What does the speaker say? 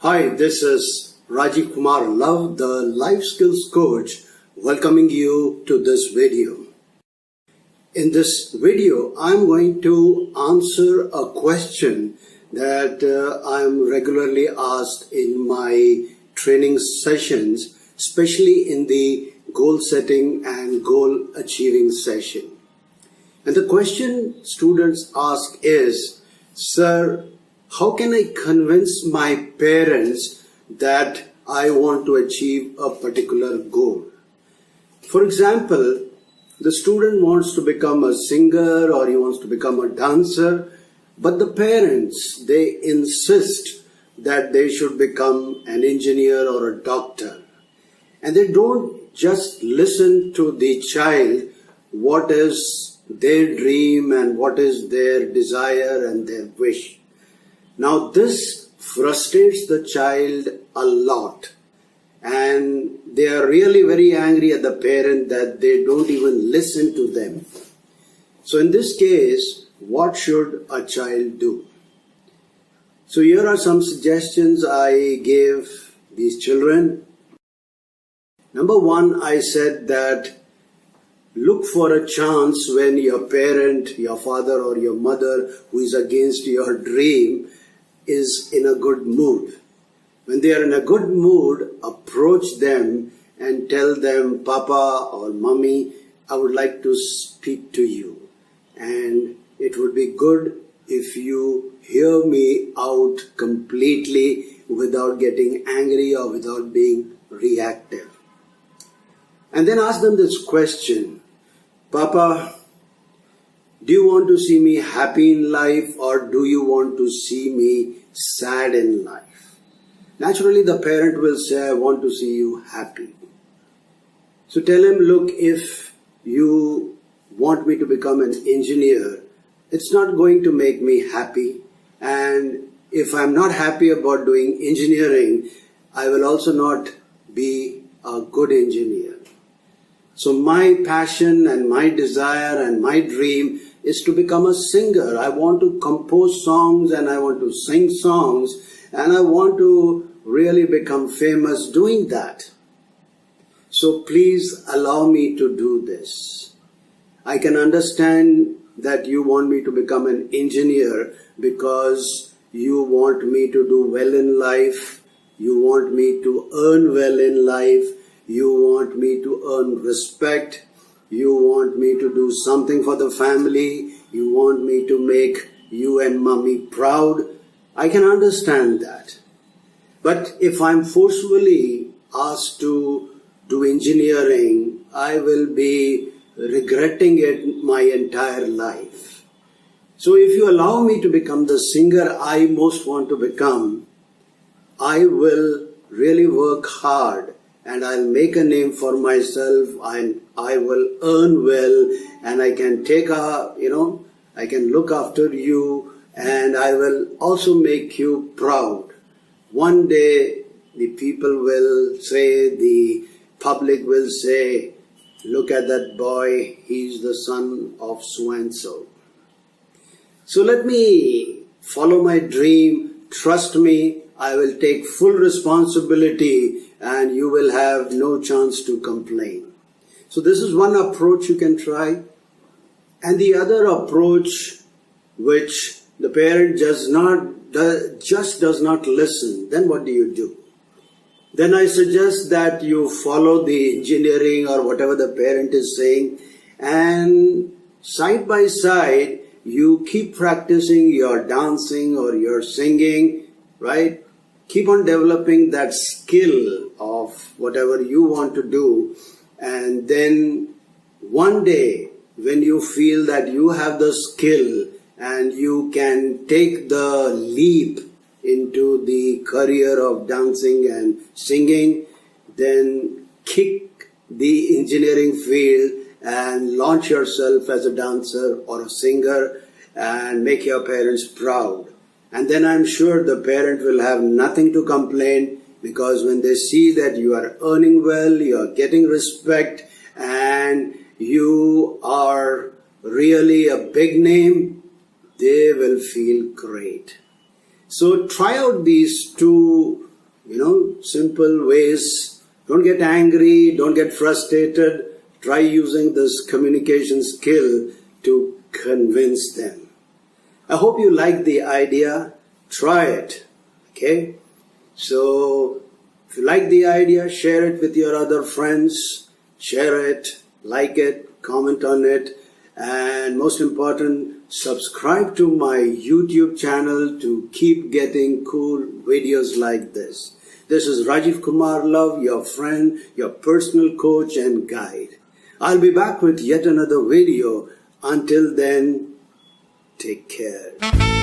Hi, this is RajivKumarLuv, the life skills coach, welcoming you to this video. In this video, I'm going to answer a question that I'm regularly asked in my training sessions, especially in the goal setting and goal achieving session. And the question students ask is, Sir, how can I convince my parents that I want to achieve a particular goal? For example, the student wants to become a singer or he wants to become a dancer, but the parents, they insist that they should become an engineer or a doctor. And they don't just listen to the child, what is their dream and what is their desire and their wish. Now this frustrates the child a lot, and they are really very angry at the parent that they don't even listen to them. So in this case, what should a child do? So here are some suggestions I gave these children. Number one, I said that look for a chance when your parent, your father or your mother who is against your dream is in a good mood. When they are in a good mood, approach them and tell them, Papa or Mommy, I would like to speak to you. And it would be good if you hear me out completely without getting angry or without being reactive. And then ask them this question, Papa, do you want to see me happy in life or do you want to see me sad in life? Naturally, the parent will say, I want to see you happy. So tell him, look, if you want me to become an engineer, it's not going to make me happy. And if I'm not happy about doing engineering, I will also not be a good engineer. So my passion and my desire and my dream is to become a singer. I want to compose songs and I want to sing songs and I want to really become famous doing that. So please allow me to do this. I can understand that you want me to become an engineer because you want me to do well in life. You want me to earn well in life. You want me to earn respect. You want me to do something for the family. You want me to make you and Mommy proud. I can understand that. But if I'm forcefully asked to do engineering, I will be regretting it my entire life. So if you allow me to become the singer I most want to become, I will really work hard and I'll make a name for myself and I will earn well and I can I can look after you and I will also make you proud. One day the people will say, the public will say, look at that boy, he's the son of so-and-so. So let me follow my dream, trust me, I will take full responsibility and you will have no chance to complain. So this is one approach you can try. And the other approach, which the parent just does not listen, then what do? Then I suggest that you follow the engineering or whatever the parent is saying, and side by side, you keep practicing your dancing or your singing, right? Keep on developing that skill of whatever you want to do. And then one day when you feel that you have the skill and you can take the leap into the career of dancing and singing, then kick the engineering field and launch yourself as a dancer or a singer and make your parents proud. And then I'm sure the parent will have nothing to complain, because when they see that you are earning well, you are getting respect, and you are really a big name, they will feel great. So try out these two simple ways. Don't get angry, don't get frustrated. Try using this communication skill to convince them. I hope you like the idea. Try it. Okay? So, if you like the idea, share it with your other friends. Share it, like it, comment on it. And most important, subscribe to my YouTube channel to keep getting cool videos like this. This is RajivKumarLuv, your friend, your personal coach and guide. I'll be back with yet another video. Until then, take care.